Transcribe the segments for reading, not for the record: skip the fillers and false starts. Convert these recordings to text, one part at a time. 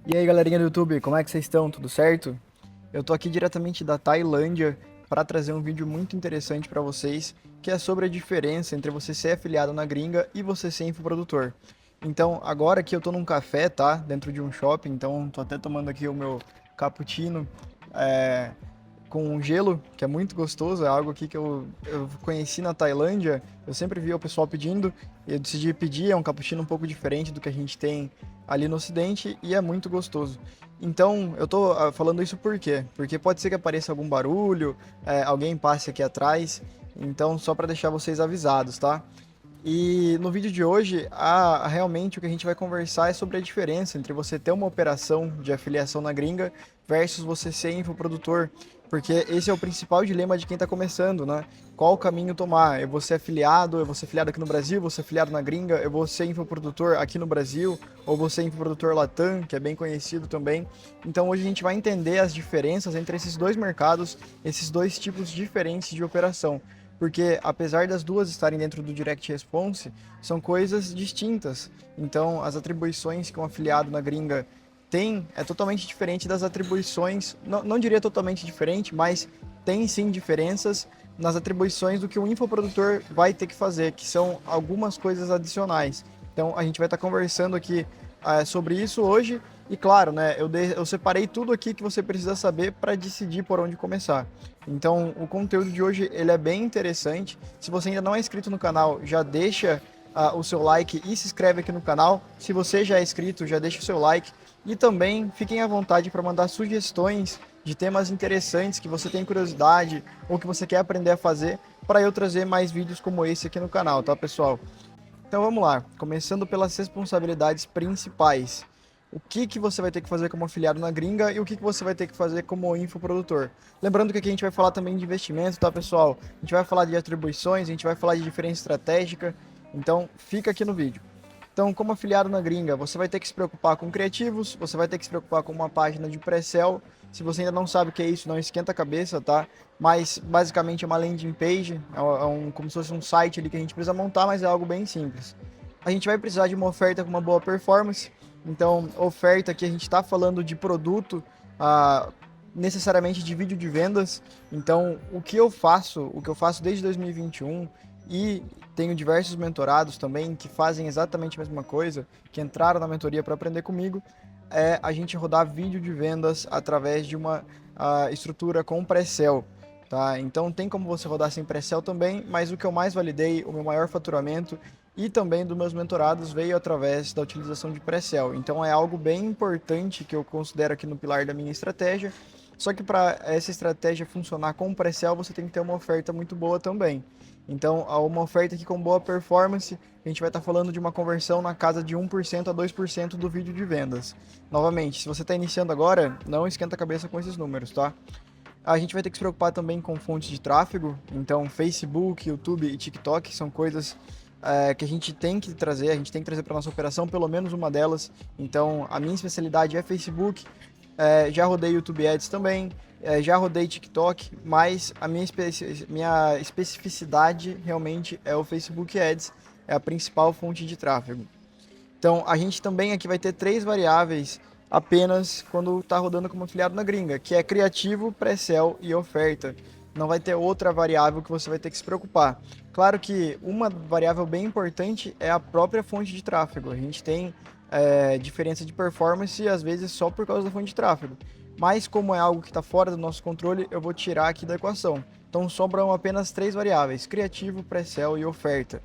E aí, galerinha do YouTube, como é que vocês estão? Tudo certo? Eu tô aqui diretamente da Tailândia para trazer um vídeo muito interessante para vocês, que é sobre a diferença entre você ser afiliado na gringa e você ser infoprodutor. Então, agora aqui eu tô num café, tá? Dentro de um shopping, então tô até tomando aqui o meu cappuccino com gelo, que é muito gostoso, é algo aqui que eu conheci na Tailândia, eu sempre via o pessoal pedindo, e eu decidi pedir, é um cappuccino um pouco diferente do que a gente tem ali no ocidente, e é muito gostoso. Então, eu tô falando isso por quê? Porque pode ser que apareça algum barulho, alguém passe aqui atrás, então só para deixar vocês avisados, tá? E no vídeo de hoje, realmente o que a gente vai conversar é sobre a diferença entre você ter uma operação de afiliação na gringa versus você ser infoprodutor, porque esse é o principal dilema de quem está começando, né? Qual o caminho tomar? Eu vou ser afiliado, eu vou ser afiliado aqui no Brasil, eu vou ser afiliado na gringa, eu vou ser infoprodutor aqui no Brasil, ou vou ser infoprodutor Latam, que é bem conhecido também. Então hoje a gente vai entender as diferenças entre esses dois mercados, esses dois tipos diferentes de operação, porque apesar das duas estarem dentro do Direct Response, são coisas distintas. Então, as atribuições que um afiliado na gringa tem é totalmente diferente das atribuições, não diria totalmente diferente, mas tem sim diferenças nas atribuições do que um infoprodutor vai ter que fazer, que são algumas coisas adicionais. Então, a gente vai estar conversando aqui sobre isso hoje. E claro, né, eu separei tudo aqui que você precisa saber para decidir por onde começar. Então, o conteúdo de hoje ele é bem interessante. Se você ainda não é inscrito no canal, já deixa o seu like e se inscreve aqui no canal. Se você já é inscrito, já deixa o seu like. E também fiquem à vontade para mandar sugestões de temas interessantes que você tem curiosidade ou que você quer aprender a fazer para eu trazer mais vídeos como esse aqui no canal, tá, pessoal? Então vamos lá, começando pelas responsabilidades principais. O que que você vai ter que fazer como afiliado na gringa e o que que você vai ter que fazer como infoprodutor. Lembrando que aqui a gente vai falar também de investimento, tá, pessoal? A gente vai falar de atribuições, a gente vai falar de diferença estratégica, então fica aqui no vídeo. Então, como afiliado na gringa, você vai ter que se preocupar com criativos, você vai ter que se preocupar com uma página de pré-sell. Se você ainda não sabe o que é isso, não esquenta a cabeça, tá? Mas basicamente é uma landing page, como se fosse um site ali que a gente precisa montar, mas é algo bem simples. A gente vai precisar de uma oferta com uma boa performance. Então, oferta aqui a gente está falando de produto, ah, necessariamente de vídeo de vendas. Então, o que eu faço desde 2021 e tenho diversos mentorados também que fazem exatamente a mesma coisa, que entraram na mentoria para aprender comigo, é a gente rodar vídeo de vendas através de uma estrutura com pré-sell. Tá? Então tem como você rodar sem pré-sell também, mas o que eu mais validei, o meu maior faturamento e também dos meus mentorados veio através da utilização de pré-sell. Então é algo bem importante que eu considero aqui no pilar da minha estratégia. Só que para essa estratégia funcionar com pré-sell, você tem que ter uma oferta muito boa também. Então, uma oferta aqui com boa performance, a gente vai estar falando de uma conversão na casa de 1% a 2% do vídeo de vendas. Novamente, se você está iniciando agora, não esquenta a cabeça com esses números, tá? A gente vai ter que se preocupar também com fontes de tráfego, então Facebook, YouTube e TikTok são coisas que a gente tem que trazer, a gente tem que trazer para nossa operação pelo menos uma delas. Então, a minha especialidade é Facebook, já rodei YouTube Ads também, já rodei TikTok, mas a minha especificidade realmente é o Facebook Ads, é a principal fonte de tráfego. Então, a gente também aqui vai ter três variáveis apenas quando está rodando como afiliado na gringa, que é criativo, pré-sell e oferta. Não vai ter outra variável que você vai ter que se preocupar. Claro que uma variável bem importante é a própria fonte de tráfego. A gente tem diferença de performance às vezes só por causa da fonte de tráfego. Mas como é algo que está fora do nosso controle, eu vou tirar aqui da equação. Então sobram apenas três variáveis: criativo, pré-sell e oferta.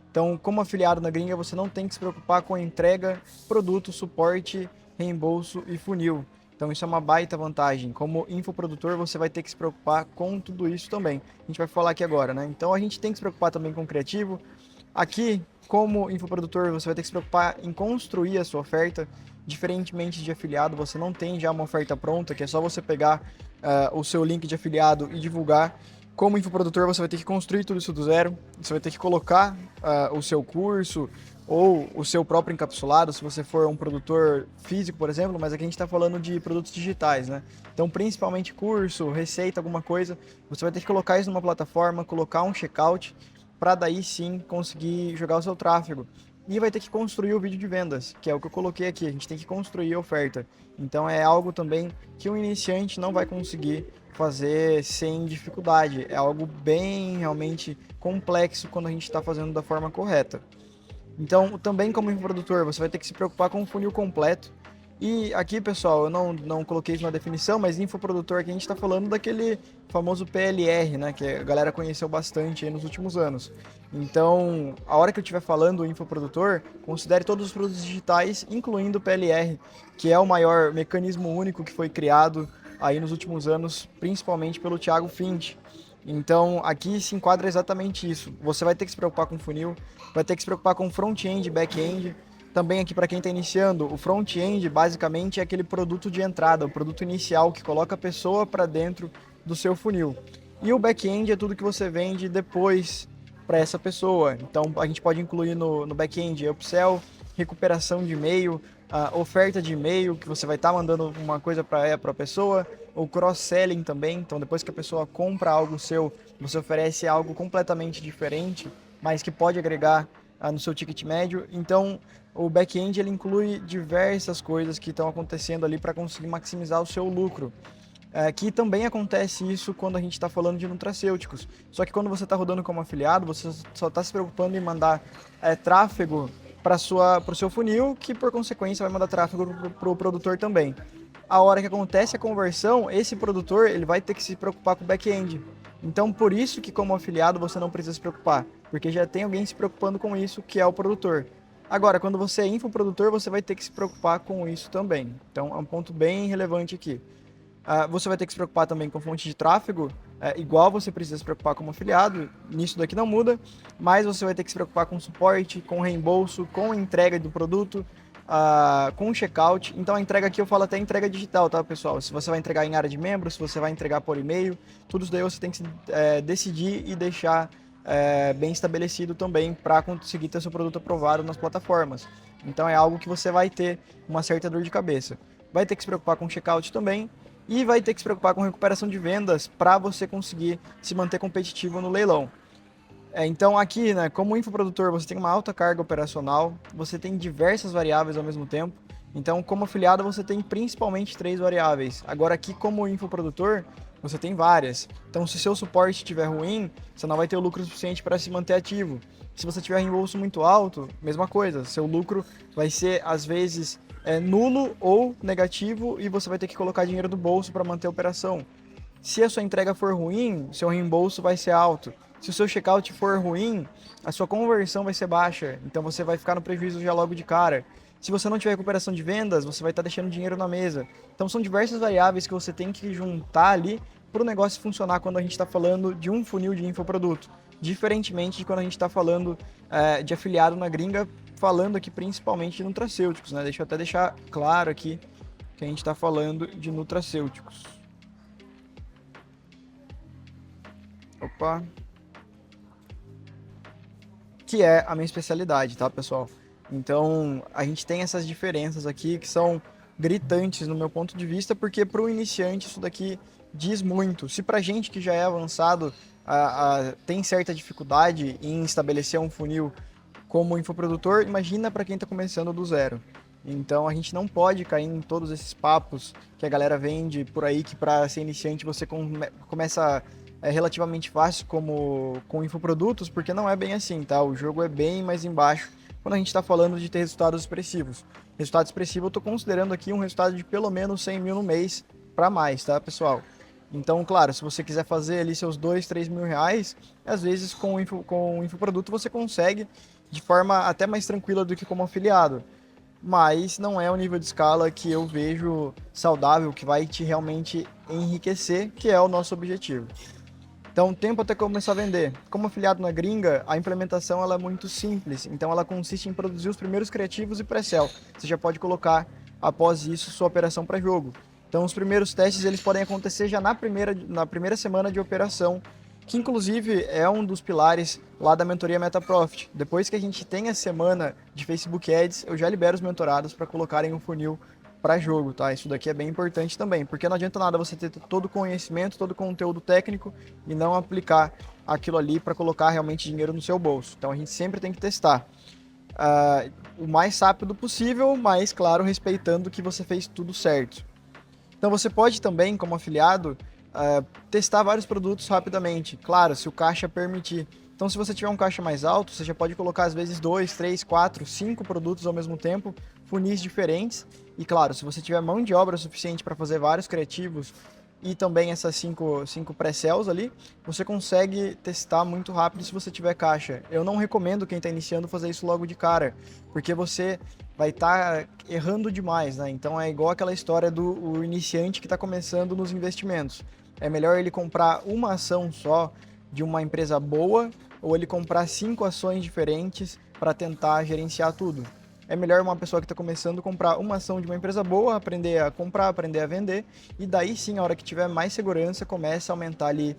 Então, como afiliado na gringa, você não tem que se preocupar com entrega, produto, suporte, reembolso e funil. Então, isso é uma baita vantagem. Como infoprodutor, você vai ter que se preocupar com tudo isso também. A gente vai falar aqui agora, né? Então, a gente tem que se preocupar também com o criativo. Aqui, como infoprodutor, você vai ter que se preocupar em construir a sua oferta. Diferentemente de afiliado, você não tem já uma oferta pronta, que é só você pegar o seu link de afiliado e divulgar. Como infoprodutor, você vai ter que construir tudo isso do zero. Você vai ter que colocar o seu curso ou o seu próprio encapsulado, se você for um produtor físico, por exemplo, mas aqui a gente está falando de produtos digitais, né? Então, principalmente curso, receita, alguma coisa, você vai ter que colocar isso numa plataforma, colocar um checkout, para daí sim conseguir jogar o seu tráfego. e vai ter que construir o vídeo de vendas, que é o que eu coloquei aqui. A gente tem que construir a oferta. Então é algo também que um iniciante não vai conseguir fazer sem dificuldade. É algo bem realmente complexo quando a gente está fazendo da forma correta. Então, também como infoprodutor, você vai ter que se preocupar com o funil completo. E aqui, pessoal, eu não coloquei isso na definição, mas infoprodutor aqui a gente está falando daquele famoso PLR, né, que a galera conheceu bastante aí nos últimos anos. Então, a hora que eu estiver falando infoprodutor, considere todos os produtos digitais, incluindo o PLR, que é o maior mecanismo único que foi criado aí nos últimos anos, principalmente pelo Thiago Finch. Então, aqui se enquadra exatamente isso. Você vai ter que se preocupar com funil, vai ter que se preocupar com front-end e back-end. Também aqui para quem está iniciando, o front-end basicamente é aquele produto de entrada, o produto inicial que coloca a pessoa para dentro do seu funil. E o back-end é tudo que você vende depois para essa pessoa. Então, a gente pode incluir no back-end upsell, recuperação de e-mail, a oferta de e-mail, que você vai estar mandando uma coisa para a pessoa, o cross-selling também. Então, depois que a pessoa compra algo seu, você oferece algo completamente diferente, mas que pode agregar no seu ticket médio. Então, o back-end ele inclui diversas coisas que estão acontecendo ali para conseguir maximizar o seu lucro. Que também acontece isso quando a gente está falando de nutracêuticos. Só que quando você está rodando como afiliado, você só está se preocupando em mandar tráfego para o seu funil, que por consequência vai mandar tráfego para o produtor também. A hora que acontece a conversão, esse produtor ele vai ter que se preocupar com o back-end. Então, por isso que como afiliado você não precisa se preocupar, porque já tem alguém se preocupando com isso, que é o produtor. Agora, quando você é infoprodutor, você vai ter que se preocupar com isso também. Então, é um ponto bem relevante aqui. Você vai ter que se preocupar também com fonte de tráfego, igual você precisa se preocupar como afiliado, nisso daqui não muda, mas você vai ter que se preocupar com suporte, com reembolso, com entrega do produto, com checkout. Então a entrega aqui eu falo até entrega digital, tá, pessoal? Se você vai entregar em área de membros, se você vai entregar por e-mail, tudo isso daí você tem que decidir e deixar bem estabelecido também para conseguir ter seu produto aprovado nas plataformas. Então é algo que você vai ter uma certa dor de cabeça. Vai ter que se preocupar com checkout também, e vai ter que se preocupar com recuperação de vendas para você conseguir se manter competitivo no leilão. Então aqui, né, como infoprodutor, você tem uma alta carga operacional, você tem diversas variáveis ao mesmo tempo. Então, como afiliado, você tem principalmente 3 variáveis. Agora aqui, como infoprodutor, você tem várias. Então, se seu suporte estiver ruim, você não vai ter o lucro suficiente para se manter ativo. Se você tiver reembolso muito alto, mesma coisa. Seu lucro vai ser, às vezes, nulo ou negativo e você vai ter que colocar dinheiro do bolso para manter a operação. Se a sua entrega for ruim, seu reembolso vai ser alto. Se o seu checkout for ruim, a sua conversão vai ser baixa, então você vai ficar no prejuízo já logo de cara. Se você não tiver recuperação de vendas, você vai estar deixando dinheiro na mesa. Então são diversas variáveis que você tem que juntar ali para o negócio funcionar quando a gente está falando de um funil de infoproduto. Diferentemente de quando a gente está falando de afiliado na gringa, falando aqui principalmente de nutracêuticos, né? Deixa eu até deixar claro aqui que a gente está falando de nutracêuticos. Opa. Que é a minha especialidade, tá, pessoal? Então, a gente tem essas diferenças aqui que são gritantes no meu ponto de vista, porque para o iniciante isso daqui diz muito. Se para gente que já é avançado tem certa dificuldade em estabelecer um funil como infoprodutor, imagina para quem está começando do zero. Então a gente não pode cair em todos esses papos que a galera vende por aí, que para ser iniciante você começa relativamente fácil como com infoprodutos, porque não é bem assim, tá? O jogo é bem mais embaixo quando a gente está falando de ter resultados expressivos. Resultado expressivo eu estou considerando aqui um resultado de pelo menos 100 mil no mês para mais, tá, pessoal? Então, claro, se você quiser fazer ali seus 2, 3 mil reais, às vezes com o infoproduto você consegue de forma até mais tranquila do que como afiliado. Mas não é o nível de escala que eu vejo saudável, que vai te realmente enriquecer, que é o nosso objetivo. Então, tempo até começar a vender. Como afiliado na gringa, a implementação ela é muito simples. Então, ela consiste em produzir os primeiros criativos e pré-sell. Você já pode colocar, após isso, sua operação para jogo. Então, os primeiros testes eles podem acontecer já na primeira semana de operação, que inclusive é um dos pilares lá da mentoria MetaProfit. Depois que a gente tem a semana de Facebook Ads, eu já libero os mentorados para colocarem um funil para jogo, tá? Isso daqui é bem importante também, porque não adianta nada você ter todo o conhecimento, todo o conteúdo técnico e não aplicar aquilo ali para colocar realmente dinheiro no seu bolso. Então a gente sempre tem que testar. o mais rápido possível, mas, claro, respeitando que você fez tudo certo. Então você pode também, como afiliado, testar vários produtos rapidamente. Claro, se o caixa permitir. Então, se você tiver um caixa mais alto, você já pode colocar às vezes 2, 3, 4, 5 produtos ao mesmo tempo, funis diferentes. E claro, se você tiver mão de obra suficiente para fazer vários criativos e também essas cinco pré-sales ali, você consegue testar muito rápido se você tiver caixa. Eu não recomendo quem está iniciando fazer isso logo de cara, porque você vai estar errando demais, né? Então é igual aquela história do o iniciante que está começando nos investimentos. É melhor ele comprar uma ação só de uma empresa boa ou ele comprar 5 ações diferentes para tentar gerenciar tudo. É melhor uma pessoa que está começando comprar uma ação de uma empresa boa, aprender a comprar, aprender a vender, e daí sim, a hora que tiver mais segurança, começa a aumentar ali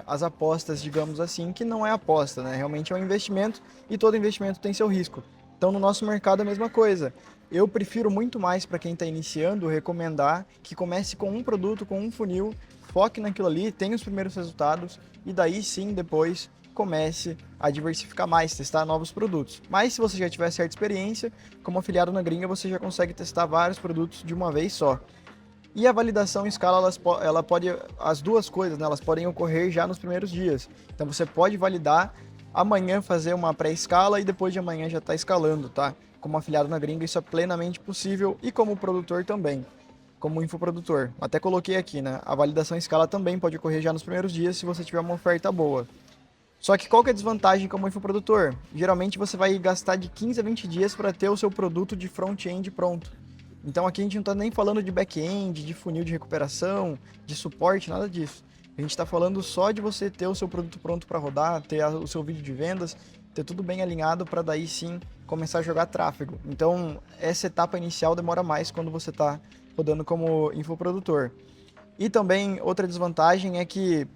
as apostas, digamos assim, que não é aposta, né? Realmente é um investimento e todo investimento tem seu risco. Então, no nosso mercado, é a mesma coisa. Eu prefiro muito mais para quem está iniciando recomendar que comece com um produto, com um funil, foque naquilo ali, tenha os primeiros resultados e daí sim, depois comece a diversificar mais, testar novos produtos. Mas se você já tiver certa experiência, como afiliado na gringa, você já consegue testar vários produtos de uma vez só. E a validação em escala, ela pode, as duas coisas, né, elas podem ocorrer já nos primeiros dias. Então você pode validar, amanhã fazer uma pré-escala e depois de amanhã já está escalando, tá? Como afiliado na gringa, isso é plenamente possível e como produtor também, como infoprodutor. Até coloquei aqui, né? A validação em escala também pode ocorrer já nos primeiros dias se você tiver uma oferta boa. Só que qual que é a desvantagem como infoprodutor? Geralmente você vai gastar de 15 a 20 dias para ter o seu produto de front-end pronto. Então aqui a gente não está nem falando de back-end, de funil de recuperação, de suporte, nada disso. A gente está falando só de você ter o seu produto pronto para rodar, ter o seu vídeo de vendas, ter tudo bem alinhado para daí sim começar a jogar tráfego. Então essa etapa inicial demora mais quando você está rodando como infoprodutor. E também outra desvantagem é que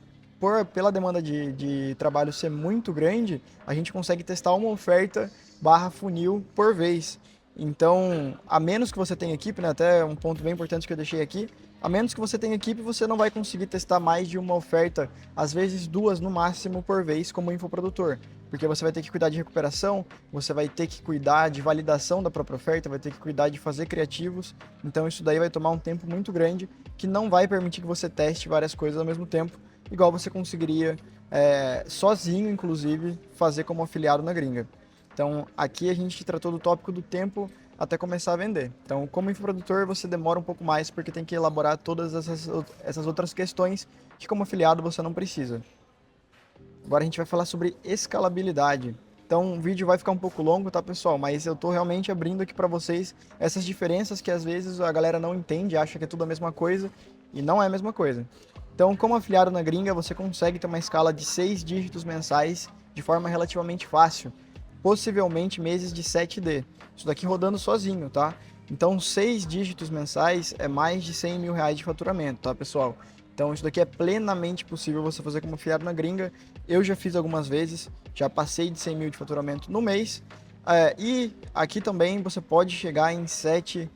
pela demanda de trabalho ser muito grande, a gente consegue testar uma oferta barra funil por vez. Então, a menos que você tenha equipe, né, até um ponto bem importante que eu deixei aqui, a menos que você tenha equipe, você não vai conseguir testar mais de uma oferta, às vezes duas no máximo por vez como infoprodutor. Porque você vai ter que cuidar de recuperação, você vai ter que cuidar de validação da própria oferta, vai ter que cuidar de fazer criativos. Então isso daí vai tomar um tempo muito grande que não vai permitir que você teste várias coisas ao mesmo tempo, igual você conseguiria sozinho, inclusive, fazer como afiliado na gringa. Então aqui a gente tratou do tópico do tempo até começar a vender. Então, como infoprodutor, você demora um pouco mais porque tem que elaborar todas essas outras questões que como afiliado você não precisa. Agora a gente vai falar sobre escalabilidade. Então o vídeo vai ficar um pouco longo, tá, pessoal? Mas eu tô realmente abrindo aqui para vocês essas diferenças que às vezes a galera não entende, acha que é tudo a mesma coisa e não é a mesma coisa. Então, como afiliado na gringa, você consegue ter uma escala de 6 dígitos mensais de forma relativamente fácil, possivelmente meses de 7D. Isso daqui rodando sozinho, tá? Então, 6 dígitos mensais é mais de 100 mil reais de faturamento, tá, pessoal? Então, isso daqui é plenamente possível você fazer como afiliado na gringa. Eu já fiz algumas vezes, já passei de 100 mil de faturamento no mês. E aqui também você pode chegar em 7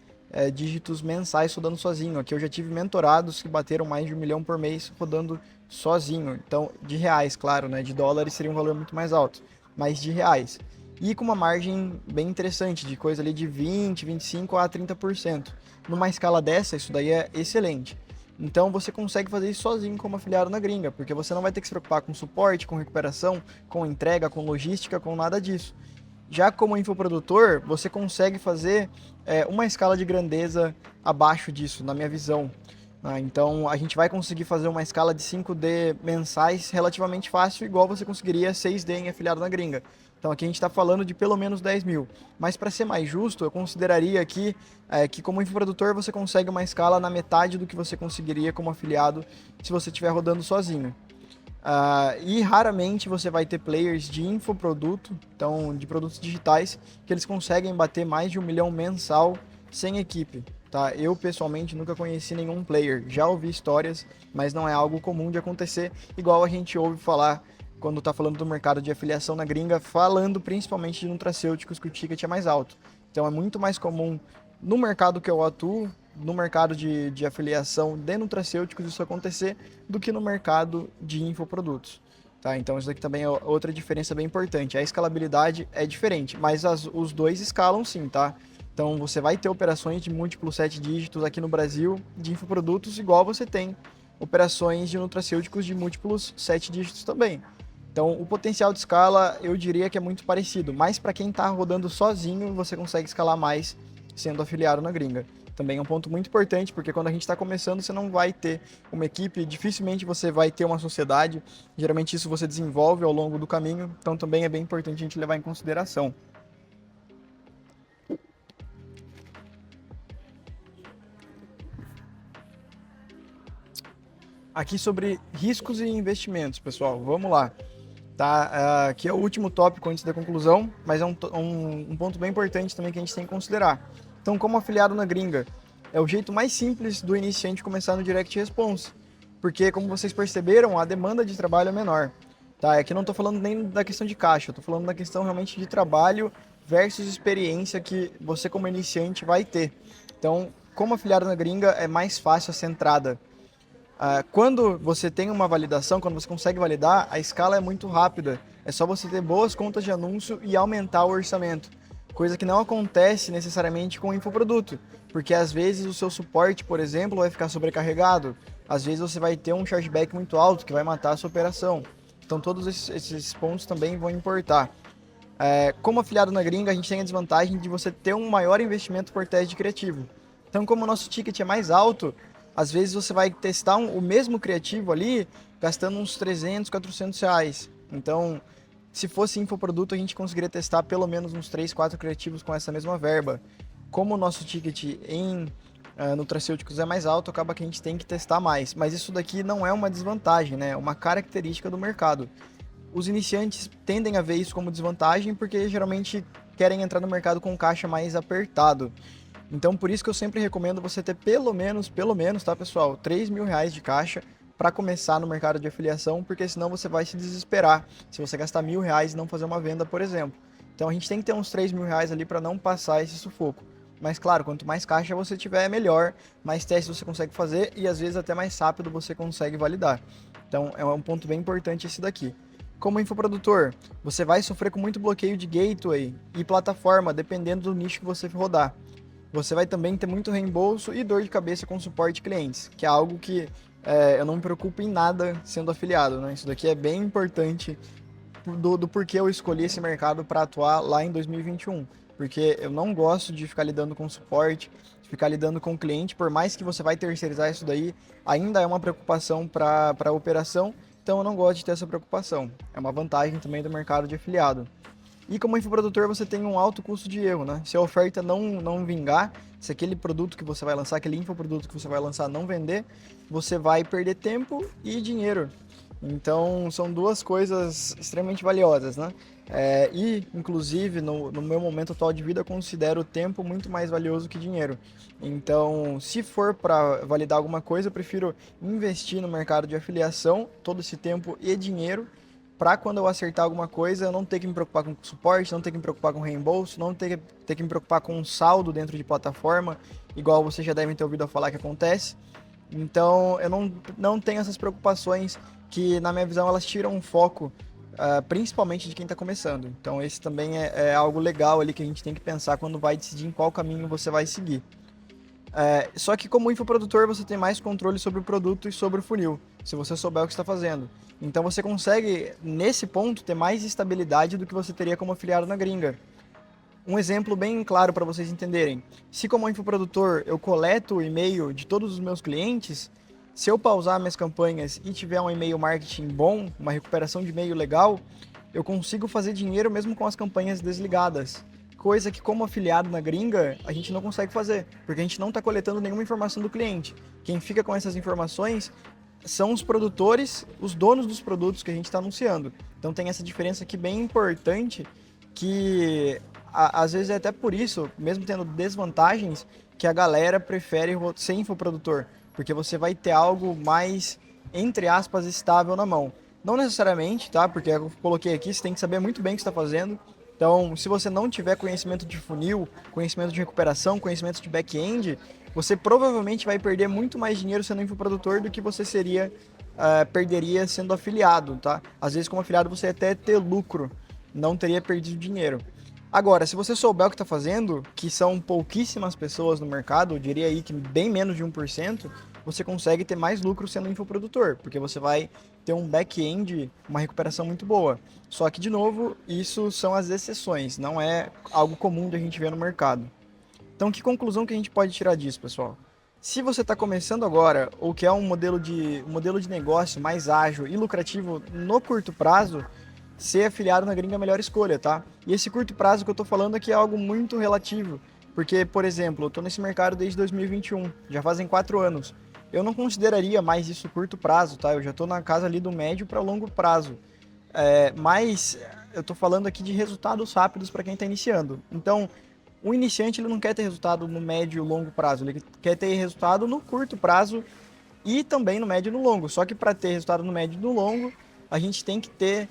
dígitos mensais rodando sozinho. Aqui eu já tive mentorados que bateram mais de 1 milhão por mês rodando sozinho. Então, de reais, claro, né? De dólares seria um valor muito mais alto, mas de reais. E com uma margem bem interessante, de coisa ali de 20, 25 a 30%. Numa escala dessa, isso daí é excelente. Então você consegue fazer isso sozinho como afiliado na gringa, porque você não vai ter que se preocupar com suporte, com recuperação, com entrega, com logística, com nada disso. Já como infoprodutor, você consegue fazer uma escala de grandeza abaixo disso, na minha visão. Então a gente vai conseguir fazer uma escala de 5D mensais relativamente fácil, igual você conseguiria 6D em afiliado na gringa. Então aqui a gente está falando de pelo menos 10 mil. Mas para ser mais justo, eu consideraria aqui que como infoprodutor você consegue uma escala na metade do que você conseguiria como afiliado se você estiver rodando sozinho. E raramente você vai ter players de infoproduto, então de produtos digitais, que eles conseguem bater mais de 1 milhão mensal sem equipe. Tá? Eu pessoalmente nunca conheci nenhum player, já ouvi histórias, mas não é algo comum de acontecer, igual a gente ouve falar quando está falando do mercado de afiliação na gringa, falando principalmente de nutracêuticos que o ticket é mais alto. Então é muito mais comum no mercado que eu atuo, no mercado de afiliação de nutracêuticos isso acontecer, do que no mercado de infoprodutos. tá? Então isso aqui também é outra diferença bem importante. A escalabilidade é diferente, mas os dois escalam sim, tá? Então você vai ter operações de múltiplos 7 dígitos aqui no Brasil de infoprodutos, igual você tem operações de nutracêuticos de múltiplos 7 dígitos também. Então o potencial de escala eu diria que é muito parecido, mas para quem está rodando sozinho, você consegue escalar mais sendo afiliado na gringa. Também é um ponto muito importante, porque quando a gente está começando, você não vai ter uma equipe, dificilmente você vai ter uma sociedade. Geralmente isso você desenvolve ao longo do caminho, então também é bem importante a gente levar em consideração. Aqui sobre riscos e investimentos, pessoal, vamos lá. Tá? Aqui é o último tópico antes da conclusão, mas é um ponto bem importante também que a gente tem que considerar. Então, como afiliado na gringa, é o jeito mais simples do iniciante começar no Direct Response, porque, como vocês perceberam, a demanda de trabalho é menor. Tá? Aqui não estou falando nem da questão de caixa, estou falando da questão realmente de trabalho versus experiência que você como iniciante vai ter. Então, como afiliado na gringa, é mais fácil essa entrada. Quando você tem uma validação, quando você consegue validar, a escala é muito rápida. É só você ter boas contas de anúncio e aumentar o orçamento. Coisa que não acontece necessariamente com o infoproduto, porque às vezes o seu suporte, por exemplo, vai ficar sobrecarregado. Às vezes você vai ter um chargeback muito alto que vai matar a sua operação. Então todos esses pontos também vão importar. Como afiliado na gringa, a gente tem a desvantagem de você ter um maior investimento por teste criativo. Então, como o nosso ticket é mais alto, às vezes você vai testar o mesmo criativo ali, gastando uns 300, 400 reais. Então, se fosse infoproduto, a gente conseguiria testar pelo menos uns 3, 4 criativos com essa mesma verba. Como o nosso ticket em nutracêuticos é mais alto, acaba que a gente tem que testar mais. Mas isso daqui não é uma desvantagem, né? É uma característica do mercado. Os iniciantes tendem a ver isso como desvantagem porque geralmente querem entrar no mercado com caixa mais apertado. Então, por isso que eu sempre recomendo você ter pelo menos, tá, pessoal, 3 mil reais de caixa para começar no mercado de afiliação, porque senão você vai se desesperar se você gastar R$ 1.000 e não fazer uma venda, por exemplo. Então, a gente tem que ter uns 3 mil reais ali para não passar esse sufoco. Mas, claro, quanto mais caixa você tiver, melhor, mais testes você consegue fazer e às vezes até mais rápido você consegue validar. Então, é um ponto bem importante esse daqui. Como infoprodutor, você vai sofrer com muito bloqueio de gateway e plataforma, dependendo do nicho que você rodar. Você vai também ter muito reembolso e dor de cabeça com suporte de clientes, que é algo que eu não me preocupo em nada sendo afiliado, né? Isso daqui é bem importante do porquê eu escolhi esse mercado para atuar lá em 2021. Porque eu não gosto de ficar lidando com suporte, de ficar lidando com cliente, por mais que você vai terceirizar isso daí, ainda é uma preocupação para a operação, então eu não gosto de ter essa preocupação. É uma vantagem também do mercado de afiliado. E como infoprodutor você tem um alto custo de erro, né? Se a oferta não vingar, se aquele produto que você vai lançar, aquele infoproduto que você vai lançar não vender, você vai perder tempo e dinheiro. Então são duas coisas extremamente valiosas, né? Inclusive no meu momento atual de vida eu considero o tempo muito mais valioso que dinheiro. Então, se for para validar alguma coisa, eu prefiro investir no mercado de afiliação todo esse tempo e dinheiro para quando eu acertar alguma coisa, eu não ter que me preocupar com suporte, não ter que me preocupar com reembolso, não ter que me preocupar com um saldo dentro de plataforma, igual vocês já devem ter ouvido falar que acontece. Então, eu não tenho essas preocupações que, na minha visão, elas tiram o foco, principalmente de quem está começando. Então, esse também é algo legal ali que a gente tem que pensar quando vai decidir em qual caminho você vai seguir. Só que como infoprodutor você tem mais controle sobre o produto e sobre o funil, se você souber o que está fazendo. Então você consegue, nesse ponto, ter mais estabilidade do que você teria como afiliado na gringa. Um exemplo bem claro para vocês entenderem. Se como infoprodutor eu coleto o e-mail de todos os meus clientes, se eu pausar minhas campanhas e tiver um e-mail marketing bom, uma recuperação de e-mail legal, eu consigo fazer dinheiro mesmo com as campanhas desligadas. Coisa que como afiliado na gringa, a gente não consegue fazer, porque a gente não está coletando nenhuma informação do cliente. Quem fica com essas informações são os produtores, os donos dos produtos que a gente está anunciando. Então tem essa diferença aqui bem importante, que às vezes é até por isso, mesmo tendo desvantagens, que a galera prefere ser infoprodutor, porque você vai ter algo mais, entre aspas, estável na mão. Não necessariamente, tá? Porque eu coloquei aqui, você tem que saber muito bem o que está fazendo. Então, se você não tiver conhecimento de funil, conhecimento de recuperação, conhecimento de back-end, você provavelmente vai perder muito mais dinheiro sendo infoprodutor do que você seria perderia sendo afiliado, tá? Às vezes, como afiliado, você até ter lucro, não teria perdido dinheiro. Agora, se você souber o que está fazendo, que são pouquíssimas pessoas no mercado, eu diria aí que bem menos de 1%, você consegue ter mais lucro sendo infoprodutor, porque você vai ter um back-end, uma recuperação muito boa. Só que, de novo, isso são as exceções, não é algo comum de a gente ver no mercado. Então, que conclusão que a gente pode tirar disso, pessoal? Se você está começando agora ou quer um modelo de negócio mais ágil e lucrativo no curto prazo, ser afiliado na gringa é a melhor escolha, tá? E esse curto prazo que eu tô falando aqui é algo muito relativo, porque, por exemplo, eu tô nesse mercado desde 2021, já fazem 4 anos. Eu não consideraria mais isso curto prazo, tá? Eu já tô na casa ali do médio para longo prazo. Mas eu tô falando aqui de resultados rápidos para quem está iniciando. Então, o iniciante ele não quer ter resultado no médio e longo prazo, ele quer ter resultado no curto prazo e também no médio e no longo. Só que para ter resultado no médio e no longo, a gente tem que ter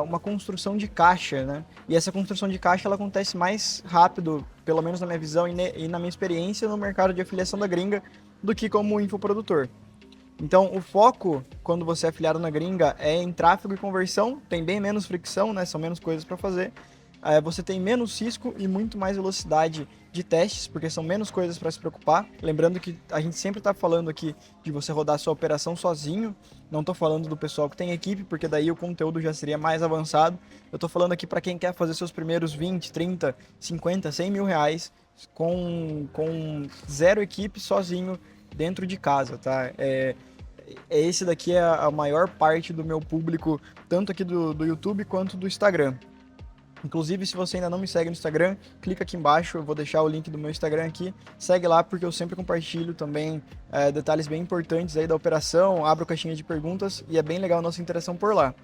uma construção de caixa, né? E essa construção de caixa ela acontece mais rápido, pelo menos na minha visão e na minha experiência no mercado de afiliação da gringa, do que como infoprodutor. Então, o foco, quando você é afiliado na gringa, é em tráfego e conversão, tem bem menos fricção, né? São menos coisas para fazer. Você tem menos risco e muito mais velocidade de testes, porque são menos coisas para se preocupar. Lembrando que a gente sempre está falando aqui de você rodar sua operação sozinho. Não estou falando do pessoal que tem equipe, porque daí o conteúdo já seria mais avançado. Eu estou falando aqui para quem quer fazer seus primeiros 20, 30, 50, 100 mil reais com zero equipe sozinho dentro de casa, tá? Esse daqui é a maior parte do meu público, tanto aqui do YouTube quanto do Instagram. Inclusive, se você ainda não me segue no Instagram, clica aqui embaixo, eu vou deixar o link do meu Instagram aqui. Segue lá, porque eu sempre compartilho também detalhes bem importantes aí da operação, abro caixinha de perguntas e é bem legal a nossa interação por lá.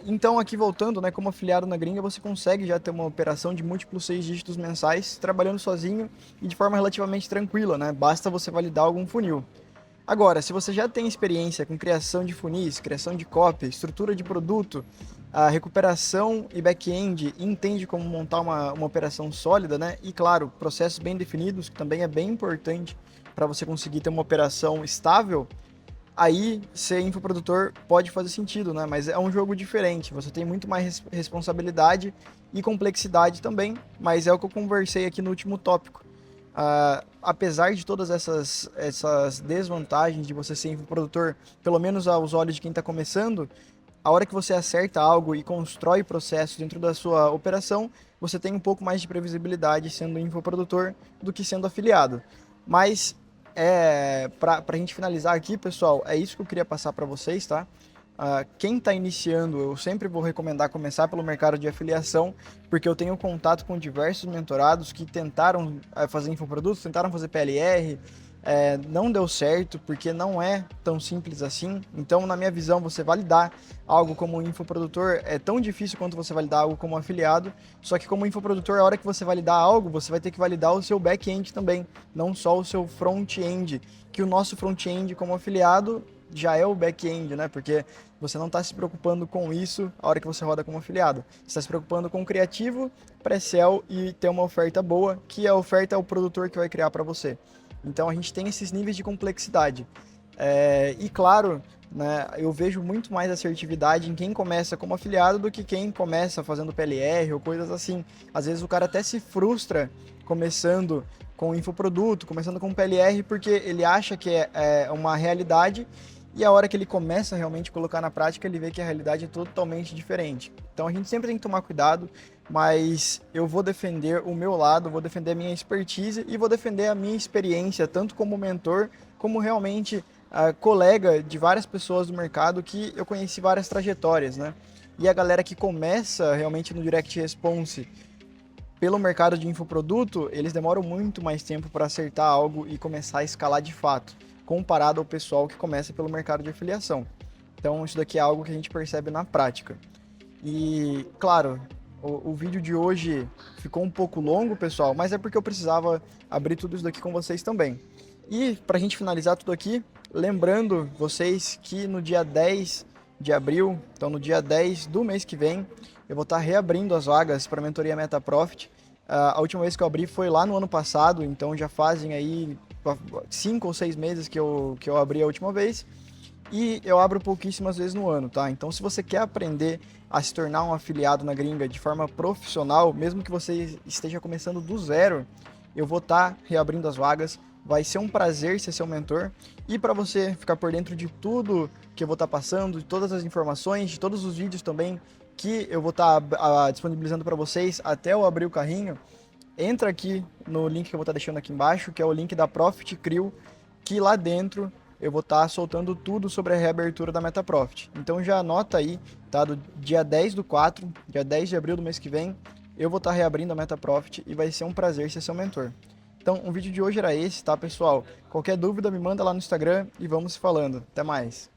Então, aqui voltando, né, como afiliado na gringa, você consegue já ter uma operação de múltiplos 6 dígitos mensais, trabalhando sozinho e de forma relativamente tranquila, né? Basta você validar algum funil. Agora, se você já tem experiência com criação de funis, criação de copy, estrutura de produto, a recuperação e back-end, e entende como montar uma operação sólida, né? E claro, processos bem definidos, que também é bem importante para você conseguir ter uma operação estável, aí ser infoprodutor pode fazer sentido, né? Mas é um jogo diferente, você tem muito mais responsabilidade e complexidade também, mas é o que eu conversei aqui no último tópico. Apesar de todas essas desvantagens de você ser infoprodutor, pelo menos aos olhos de quem está começando, a hora que você acerta algo e constrói processos dentro da sua operação, você tem um pouco mais de previsibilidade sendo infoprodutor do que sendo afiliado. Mas para a gente finalizar aqui, pessoal, é isso que eu queria passar para vocês, tá? Quem está iniciando, eu sempre vou recomendar começar pelo mercado de afiliação, porque eu tenho contato com diversos mentorados que tentaram fazer infoprodutos, tentaram fazer PLR, não deu certo, porque não é tão simples assim. Então, na minha visão, você validar algo como infoprodutor é tão difícil quanto você validar algo como afiliado, só que como infoprodutor, a hora que você validar algo, você vai ter que validar o seu back-end também, não só o seu front-end, que o nosso front-end como afiliado já é o back-end, né? Porque você não está se preocupando com isso a hora que você roda como afiliado. Você está se preocupando com o criativo, pré-sell e ter uma oferta boa, que a oferta é o produtor que vai criar para você. Então a gente tem esses níveis de complexidade. E claro, né, eu vejo muito mais assertividade em quem começa como afiliado do que quem começa fazendo PLR ou coisas assim. Às vezes o cara até se frustra começando com infoproduto, começando com PLR, porque ele acha que é uma realidade e a hora que ele começa a realmente colocar na prática, ele vê que a realidade é totalmente diferente. Então a gente sempre tem que tomar cuidado, mas eu vou defender o meu lado, vou defender a minha expertise e vou defender a minha experiência, tanto como mentor, como realmente colega de várias pessoas do mercado que eu conheci várias trajetórias, né? E a galera que começa realmente no Direct Response pelo mercado de infoproduto, eles demoram muito mais tempo para acertar algo e começar a escalar de fato, comparado ao pessoal que começa pelo mercado de afiliação. Então, isso daqui é algo que a gente percebe na prática. E, claro, o vídeo de hoje ficou um pouco longo, pessoal, mas é porque eu precisava abrir tudo isso daqui com vocês também. E, para a gente finalizar tudo aqui, lembrando vocês que no dia 10 de abril, então no dia 10 do mês que vem, eu vou estar reabrindo as vagas para a mentoria MetaProfit. A última vez que eu abri foi lá no ano passado, então já fazem aí 5 ou 6 meses que eu abri a última vez. e eu abro pouquíssimas vezes no ano, tá? Então, se você quer aprender a se tornar um afiliado na gringa de forma profissional, mesmo que você esteja começando do zero, eu vou estar reabrindo as vagas. Vai ser um prazer ser seu mentor. E para você ficar por dentro de tudo que eu vou estar passando, de todas as informações, de todos os vídeos também que eu vou estar disponibilizando para vocês até eu abrir o carrinho, entra aqui no link que eu vou estar deixando aqui embaixo, que é o link da Profit Crew, que lá dentro eu vou estar soltando tudo sobre a reabertura da MetaProfit. Então já anota aí, tá? Do dia 10 do 4, dia 10 de abril do mês que vem, eu vou estar reabrindo a MetaProfit e vai ser um prazer ser seu mentor. Então, o vídeo de hoje era esse, tá, pessoal? Qualquer dúvida, me manda lá no Instagram e vamos se falando. Até mais!